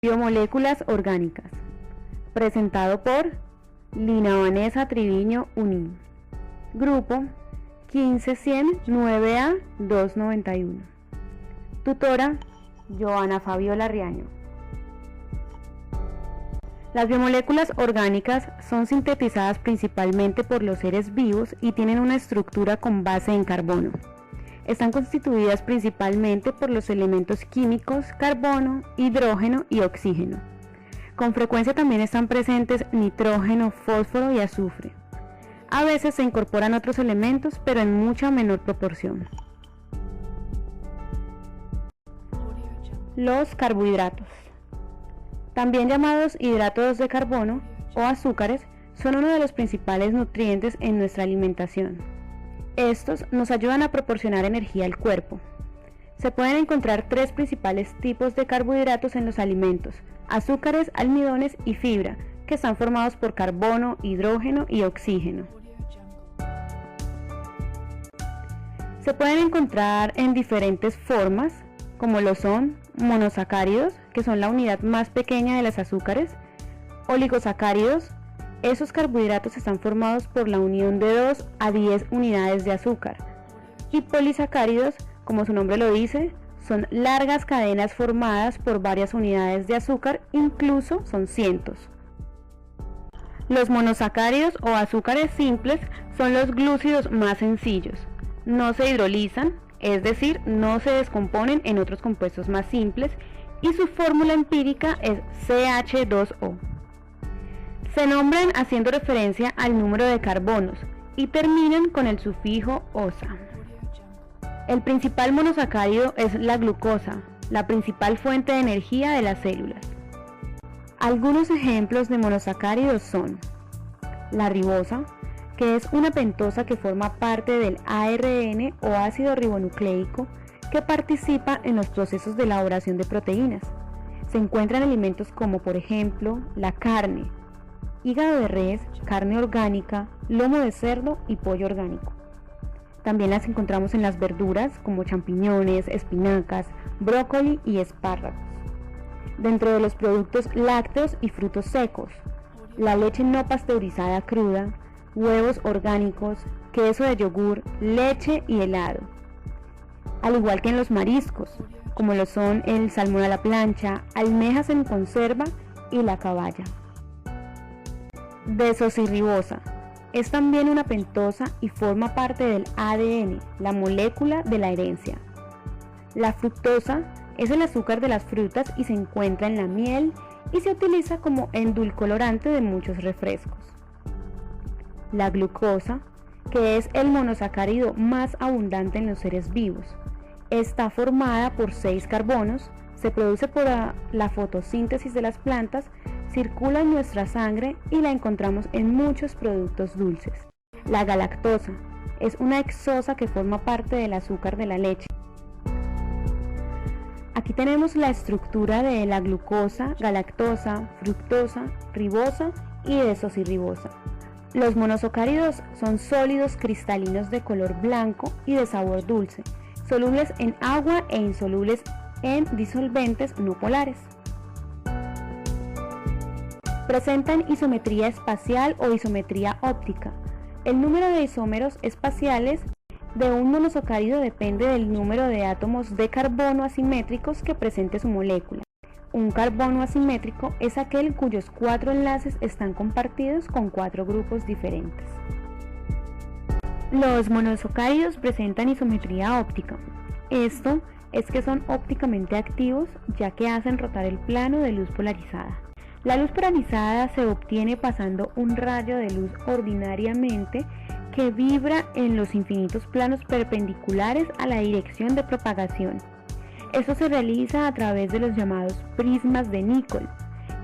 Biomoléculas orgánicas, presentado por Lina Vanessa Triviño Unín, grupo 15100-9A291, tutora Joana Fabiola Riaño. Las biomoléculas orgánicas son sintetizadas principalmente por los seres vivos y tienen una estructura con base en carbono. Están constituidas principalmente por los elementos químicos carbono, hidrógeno y oxígeno. Con frecuencia también están presentes nitrógeno, fósforo y azufre. A veces se incorporan otros elementos, pero en mucha menor proporción. Los carbohidratos, también llamados hidratos de carbono o azúcares, son uno de los principales nutrientes en nuestra alimentación. Estos nos ayudan a proporcionar energía al cuerpo. Se pueden encontrar tres principales tipos de carbohidratos en los alimentos: azúcares, almidones y fibra, que están formados por carbono, hidrógeno y oxígeno. Se pueden encontrar en diferentes formas, como lo son monosacáridos, que son la unidad más pequeña de los azúcares, oligosacáridos. Esos carbohidratos están formados por la unión de 2 a 10 unidades de azúcar. Y polisacáridos, como su nombre lo dice, son largas cadenas formadas por varias unidades de azúcar, incluso son cientos. Los monosacáridos o azúcares simples son los glúcidos más sencillos. No se hidrolizan, es decir, no se descomponen en otros compuestos más simples, y su fórmula empírica es CH2O. Se nombran haciendo referencia al número de carbonos y terminan con el sufijo osa. El principal monosacárido es la glucosa, la principal fuente de energía de las células. Algunos ejemplos de monosacáridos son la ribosa, que es una pentosa que forma parte del ARN o ácido ribonucleico, que participa en los procesos de elaboración de proteínas. Se encuentran alimentos como, por ejemplo, la carne, hígado de res, carne orgánica, lomo de cerdo y pollo orgánico. También las encontramos en las verduras como champiñones, espinacas, brócoli y espárragos. Dentro de los productos lácteos y frutos secos, la leche no pasteurizada cruda, huevos orgánicos, queso de yogur, leche y helado. Al igual que en los mariscos, como lo son el salmón a la plancha, almejas en conserva y la caballa. Desoxirribosa. Es también una pentosa y forma parte del ADN, la molécula de la herencia. La fructosa es el azúcar de las frutas y se encuentra en la miel y se utiliza como endulcorante de muchos refrescos. La glucosa, que es el monosacárido más abundante en los seres vivos, está formada por 6 carbonos, se produce por la fotosíntesis de las plantas, circula en nuestra sangre y la encontramos en muchos productos dulces. La galactosa es una hexosa que forma parte del azúcar de la leche. Aquí tenemos la estructura de la glucosa, galactosa, fructosa, ribosa y desoxirribosa. Los monosacáridos son sólidos cristalinos de color blanco y de sabor dulce, solubles en agua e insolubles en disolventes no polares. Presentan isometría espacial o isometría óptica. El número de isómeros espaciales de un monosacárido depende del número de átomos de carbono asimétricos que presente su molécula. Un carbono asimétrico es aquel cuyos 4 enlaces están compartidos con 4 grupos diferentes. Los monosacáridos presentan isometría óptica. Esto es que son ópticamente activos, ya que hacen rotar el plano de luz polarizada. La luz polarizada se obtiene pasando un rayo de luz ordinariamente que vibra en los infinitos planos perpendiculares a la dirección de propagación. Esto se realiza a través de los llamados prismas de Nicholl,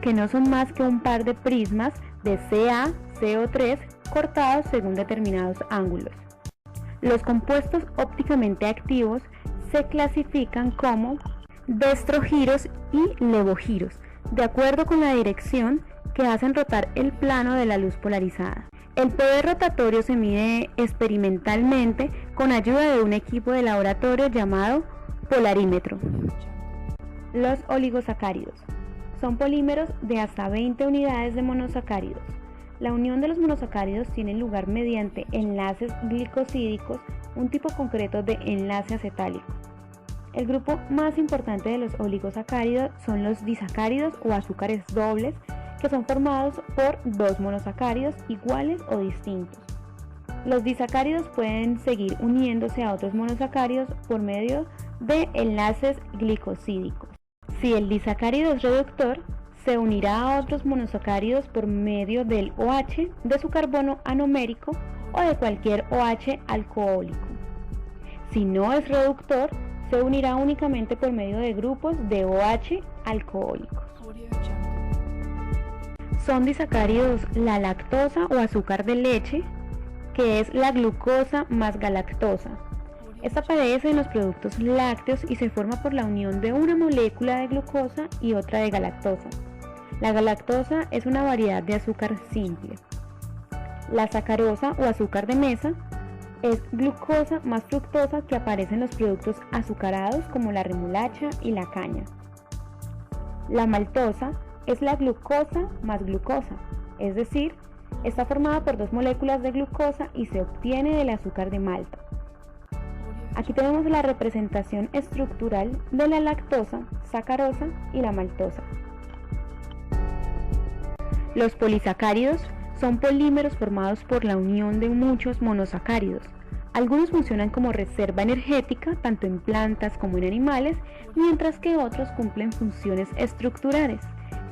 que no son más que un par de prismas de CaCO3 cortados según determinados ángulos. Los compuestos ópticamente activos se clasifican como destrogiros y levogiros, de acuerdo con la dirección que hacen rotar el plano de la luz polarizada. El poder rotatorio se mide experimentalmente con ayuda de un equipo de laboratorio llamado polarímetro. Los oligosacáridos Son polímeros de hasta 20 unidades de monosacáridos. La unión de los monosacáridos tiene lugar mediante enlaces glicosídicos, un tipo concreto de enlace acetálico. El grupo más importante de los oligosacáridos son los disacáridos o azúcares dobles, que son formados por dos monosacáridos iguales o distintos. Los disacáridos pueden seguir uniéndose a otros monosacáridos por medio de enlaces glicosídicos. Si el disacárido es reductor, se unirá a otros monosacáridos por medio del OH de su carbono anomérico o de cualquier OH alcohólico. Si no es reductor, se unirá únicamente por medio de grupos de OH alcohólicos. Son disacáridos la lactosa o azúcar de leche, que es la glucosa más galactosa. Esta aparece en los productos lácteos y se forma por la unión de una molécula de glucosa y otra de galactosa. La galactosa es una variedad de azúcar simple. La sacarosa o azúcar de mesa es glucosa más fructosa que aparece en los productos azucarados como la remolacha y la caña. La maltosa es la glucosa más glucosa, es decir, está formada por dos moléculas de glucosa y se obtiene del azúcar de malta. Aquí tenemos la representación estructural de la lactosa, sacarosa y la maltosa. Los polisacáridos son polímeros formados por la unión de muchos monosacáridos. Algunos funcionan como reserva energética tanto en plantas como en animales, mientras que otros cumplen funciones estructurales,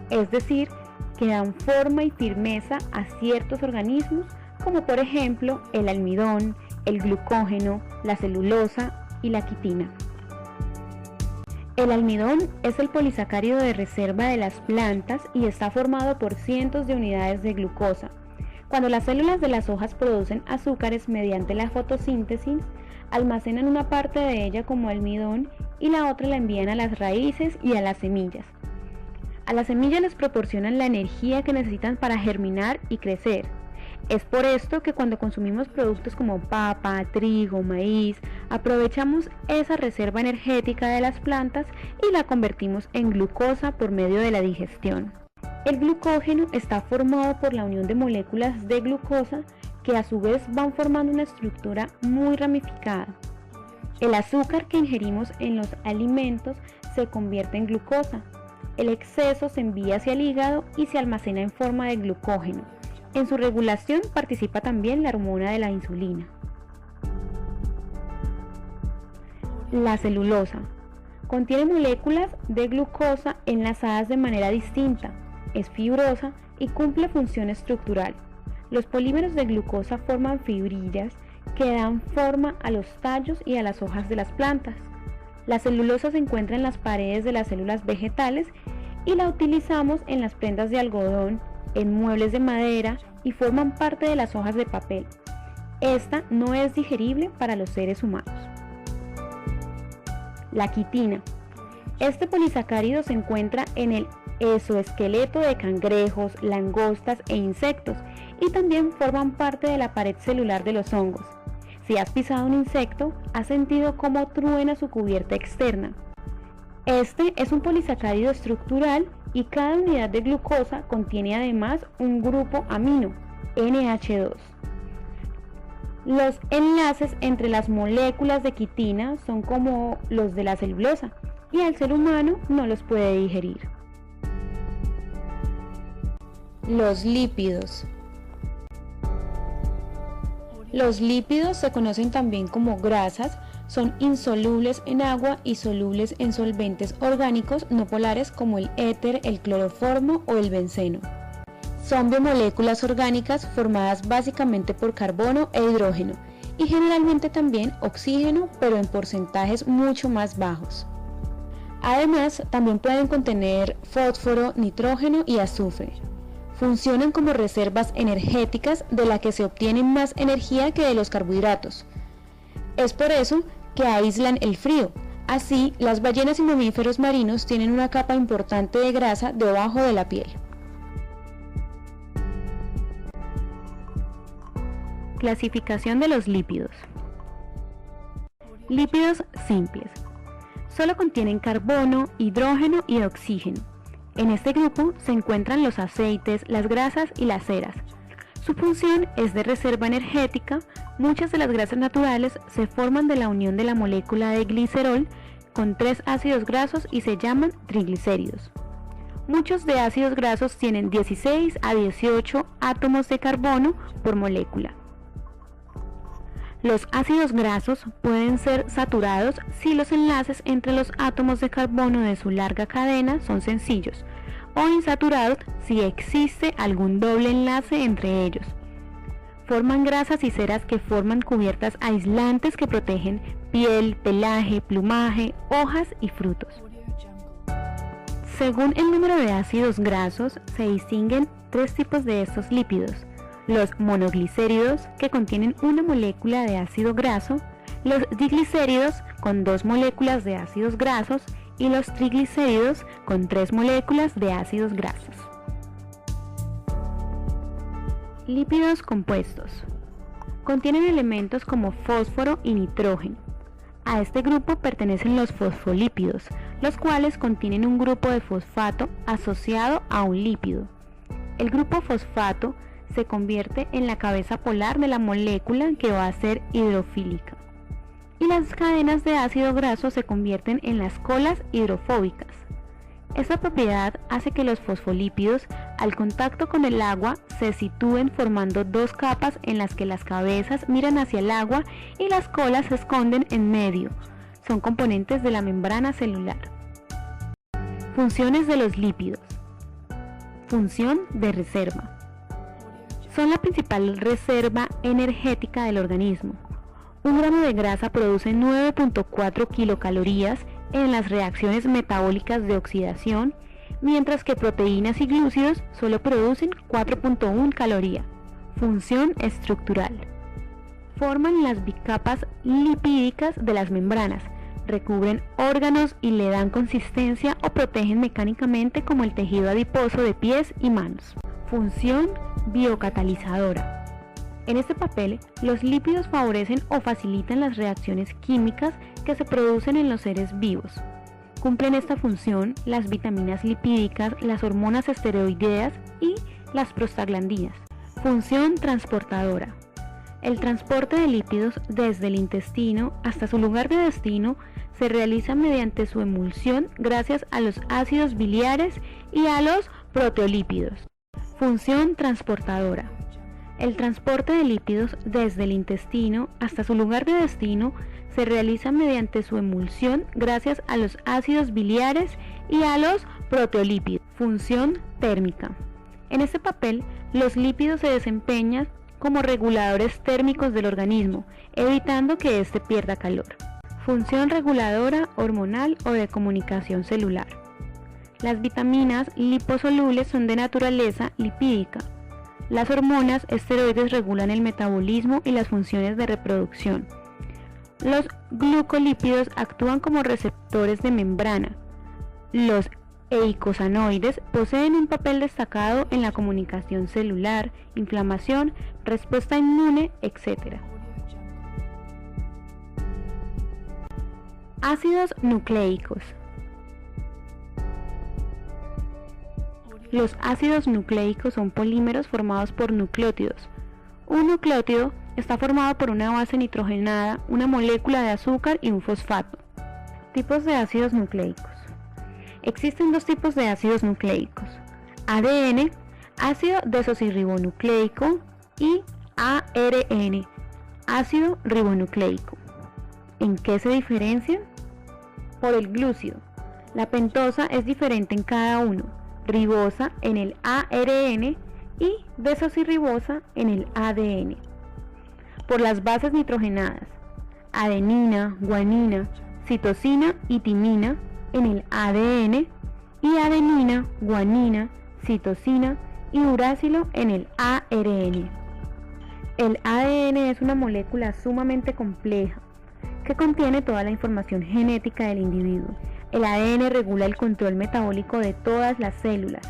es decir, que dan forma y firmeza a ciertos organismos, como por ejemplo el almidón, el glucógeno, la celulosa y la quitina. El almidón es el polisacárido de reserva de las plantas y está formado por cientos de unidades de glucosa. Cuando las células de las hojas producen azúcares mediante la fotosíntesis, almacenan una parte de ella como almidón y la otra la envían a las raíces y a las semillas. A las semillas les proporcionan la energía que necesitan para germinar y crecer. Es por esto que cuando consumimos productos como papa, trigo, maíz, aprovechamos esa reserva energética de las plantas y la convertimos en glucosa por medio de la digestión. El glucógeno está formado por la unión de moléculas de glucosa que a su vez van formando una estructura muy ramificada. El azúcar que ingerimos en los alimentos se convierte en glucosa. El exceso se envía hacia el hígado y se almacena en forma de glucógeno. En su regulación participa también la hormona de la insulina. La celulosa contiene moléculas de glucosa enlazadas de manera distinta, es fibrosa y cumple función estructural. Los polímeros de glucosa forman fibrillas que dan forma a los tallos y a las hojas de las plantas. La celulosa se encuentra en las paredes de las células vegetales y la utilizamos en las prendas de algodón, en muebles de madera y forman parte de las hojas de papel. Esta no es digerible para los seres humanos. La quitina. Este polisacárido se encuentra en el exoesqueleto de cangrejos, langostas e insectos y también forman parte de la pared celular de los hongos. Si has pisado un insecto, has sentido cómo truena su cubierta externa. Este es un polisacárido estructural y cada unidad de glucosa contiene además un grupo amino, NH2. Los enlaces entre las moléculas de quitina son como los de la celulosa y el ser humano no los puede digerir. Los lípidos. Los lípidos se conocen también como grasas, son insolubles en agua y solubles en solventes orgánicos no polares como el éter, el cloroformo o el benceno. Son biomoléculas orgánicas formadas básicamente por carbono e hidrógeno y generalmente también oxígeno, pero en porcentajes mucho más bajos. Además, también pueden contener fósforo, nitrógeno y azufre. Funcionan como reservas energéticas de la que se obtiene más energía que de los carbohidratos. Es por eso que aíslan el frío. Así, las ballenas y mamíferos marinos tienen una capa importante de grasa debajo de la piel. Clasificación de los lípidos. Lípidos simples. Solo contienen carbono, hidrógeno y oxígeno. En este grupo se encuentran los aceites, las grasas y las ceras. Su función es de reserva energética. Muchas de las grasas naturales se forman de la unión de la molécula de glicerol con 3 ácidos grasos y se llaman triglicéridos. Muchos de ácidos grasos tienen 16 a 18 átomos de carbono por molécula. Los ácidos grasos pueden ser saturados si los enlaces entre los átomos de carbono de su larga cadena son sencillos, o insaturados si existe algún doble enlace entre ellos. Forman grasas y ceras que forman cubiertas aislantes que protegen piel, pelaje, plumaje, hojas y frutos. Según el número de ácidos grasos, se distinguen 3 tipos de estos lípidos: los monoglicéridos, que contienen una molécula de ácido graso, los diglicéridos con 2 moléculas de ácidos grasos y los triglicéridos con 3 moléculas de ácidos grasos. Lípidos compuestos. Contienen elementos como fósforo y nitrógeno. A este grupo pertenecen los fosfolípidos, los cuales contienen un grupo de fosfato asociado a un lípido. El grupo fosfato se convierte en la cabeza polar de la molécula que va a ser hidrofílica. Y las cadenas de ácido graso se convierten en las colas hidrofóbicas. Esta propiedad hace que los fosfolípidos, al contacto con el agua, se sitúen formando 2 capas en las que las cabezas miran hacia el agua y las colas se esconden en medio. Son componentes de la membrana celular. Funciones de los lípidos. Función de reserva. Son la principal reserva energética del organismo. Un gramo de grasa produce 9.4 kilocalorías en las reacciones metabólicas de oxidación, mientras que proteínas y glúcidos solo producen 4.1 calorías. Función estructural. Forman las bicapas lipídicas de las membranas, recubren órganos y le dan consistencia o protegen mecánicamente, como el tejido adiposo de pies y manos. Función biocatalizadora. En este papel, los lípidos favorecen o facilitan las reacciones químicas que se producen en los seres vivos. Cumplen esta función las vitaminas lipídicas, las hormonas esteroideas y las prostaglandinas. Función transportadora. El transporte de lípidos desde el intestino hasta su lugar de destino se realiza mediante su emulsión gracias a los ácidos biliares y a los proteolípidos. Función transportadora. El transporte de lípidos desde el intestino hasta su lugar de destino se realiza mediante su emulsión gracias a los ácidos biliares y a los proteolípidos. Función térmica. En este papel, los lípidos se desempeñan como reguladores térmicos del organismo, evitando que éste pierda calor. Función reguladora, hormonal o de comunicación celular. Las vitaminas liposolubles son de naturaleza lipídica. Las hormonas esteroides regulan el metabolismo y las funciones de reproducción. Los glucolípidos actúan como receptores de membrana. Los eicosanoides poseen un papel destacado en la comunicación celular, inflamación, respuesta inmune, etc. Ácidos nucleicos. Los ácidos nucleicos son polímeros formados por nucleótidos. Un nucleótido está formado por una base nitrogenada, una molécula de azúcar y un fosfato. Tipos de ácidos nucleicos. Existen 2 tipos de ácidos nucleicos: ADN, ácido desoxirribonucleico, y ARN, ácido ribonucleico. ¿En qué se diferencian? Por el glúcido. La pentosa es diferente en cada uno: ribosa en el ARN y desoxirribosa en el ADN. Por las bases nitrogenadas: adenina, guanina, citosina y timina en el ADN y adenina, guanina, citosina y uracilo en el ARN. El ADN es una molécula sumamente compleja que contiene toda la información genética del individuo. El ADN regula el control metabólico de todas las células.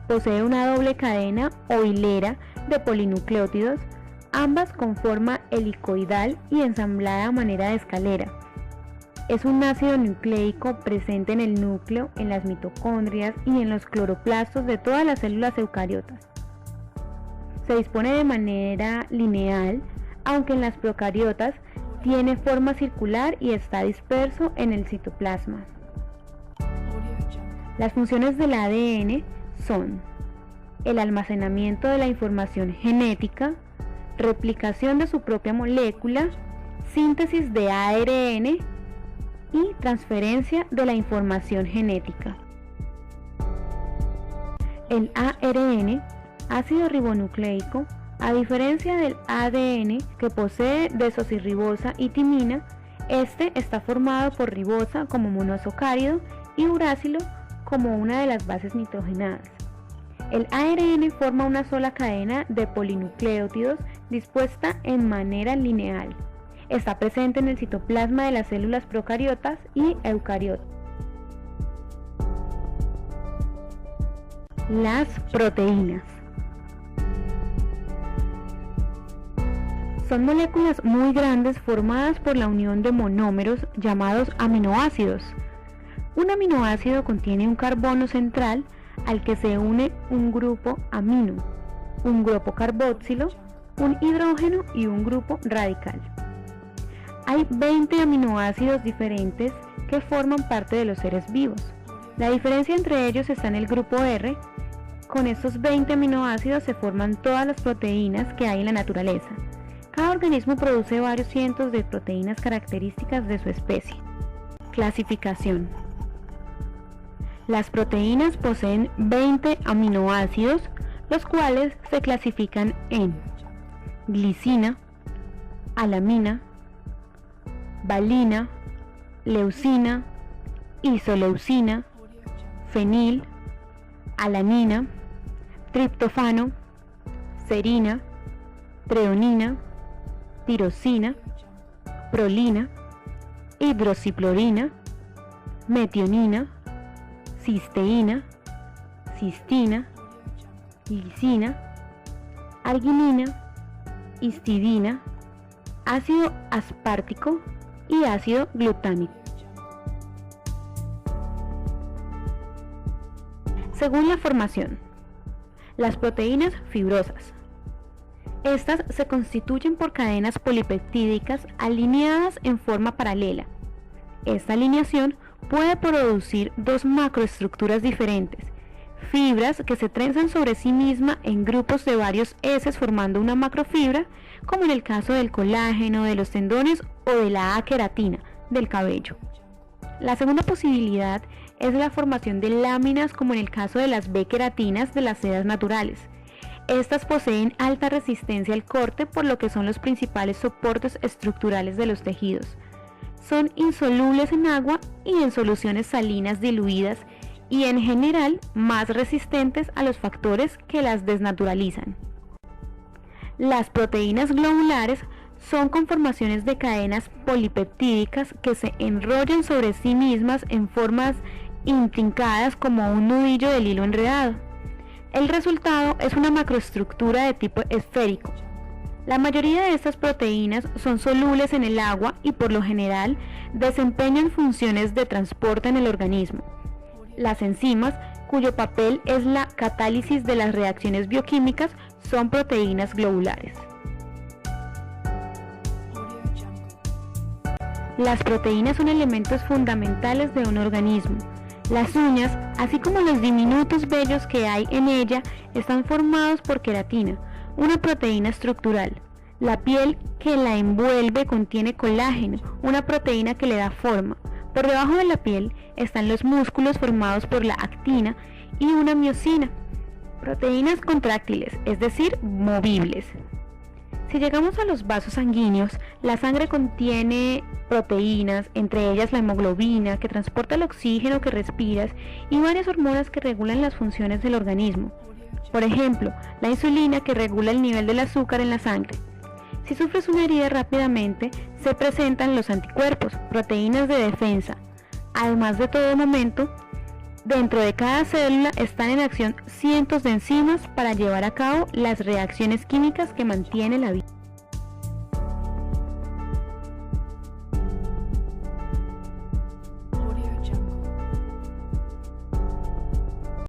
Posee una doble cadena o hilera de polinucleótidos, ambas con forma helicoidal y ensamblada a manera de escalera. Es un ácido nucleico presente en el núcleo, en las mitocondrias y en los cloroplastos de todas las células eucariotas. Se dispone de manera lineal, aunque en las procariotas tiene forma circular y está disperso en el citoplasma. Las funciones del ADN son el almacenamiento de la información genética, replicación de su propia molécula, síntesis de ARN y transferencia de la información genética. El ARN, ácido ribonucleico, a diferencia del ADN que posee desoxirribosa y timina, este está formado por ribosa como monosacárido y uracilo como una de las bases nitrogenadas. El ARN forma una sola cadena de polinucleótidos dispuesta en manera lineal. Está presente en el citoplasma de las células procariotas y eucariotas. Las proteínas son moléculas muy grandes formadas por la unión de monómeros llamados aminoácidos. Un aminoácido contiene un carbono central al que se une un grupo amino, un grupo carboxilo, un hidrógeno y un grupo radical. Hay 20 aminoácidos diferentes que forman parte de los seres vivos. La diferencia entre ellos está en el grupo R. Con estos 20 aminoácidos se forman todas las proteínas que hay en la naturaleza. Cada organismo produce varios cientos de proteínas características de su especie. Clasificación. Las proteínas poseen 20 aminoácidos, los cuales se clasifican en glicina, alamina, valina, leucina, isoleucina, fenil, alanina, triptófano, serina, treonina, tirosina, prolina, hidroxiclorina, metionina, cisteína, cistina, glicina, arginina, histidina, ácido aspartico y ácido glutámico. Según la formación, las proteínas fibrosas. Estas se constituyen por cadenas polipeptídicas alineadas en forma paralela. Esta alineación puede producir dos macroestructuras diferentes, fibras que se trenzan sobre sí misma en grupos de varios heces formando una macrofibra, como en el caso del colágeno, de los tendones o de la A-queratina del cabello. La segunda posibilidad es la formación de láminas, como en el caso de las B-queratinas de las sedas naturales. Estas poseen alta resistencia al corte, por lo que son los principales soportes estructurales de los tejidos. Son insolubles en agua y en soluciones salinas diluidas y en general más resistentes a los factores que las desnaturalizan. Las proteínas globulares son conformaciones de cadenas polipeptídicas que se enrollan sobre sí mismas en formas intrincadas como un nudillo del hilo enredado. El resultado es una macroestructura de tipo esférico. La mayoría de estas proteínas son solubles en el agua y por lo general desempeñan funciones de transporte en el organismo. Las enzimas, cuyo papel es la catálisis de las reacciones bioquímicas, son proteínas globulares. Las proteínas son elementos fundamentales de un organismo. Las uñas, así como los diminutos vellos que hay en ella, están formados por queratina, una proteína estructural. La piel que la envuelve contiene colágeno, una proteína que le da forma. Por debajo de la piel están los músculos formados por la actina y una miosina, proteínas contráctiles, es decir, movibles. Si llegamos a los vasos sanguíneos, la sangre contiene proteínas, entre ellas la hemoglobina, que transporta el oxígeno que respiras, y varias hormonas que regulan las funciones del organismo. Por ejemplo, la insulina, que regula el nivel del azúcar en la sangre. Si sufres una herida rápidamente, se presentan los anticuerpos, proteínas de defensa. Además, de todo momento, dentro de cada célula están en acción cientos de enzimas para llevar a cabo las reacciones químicas que mantienen la vida.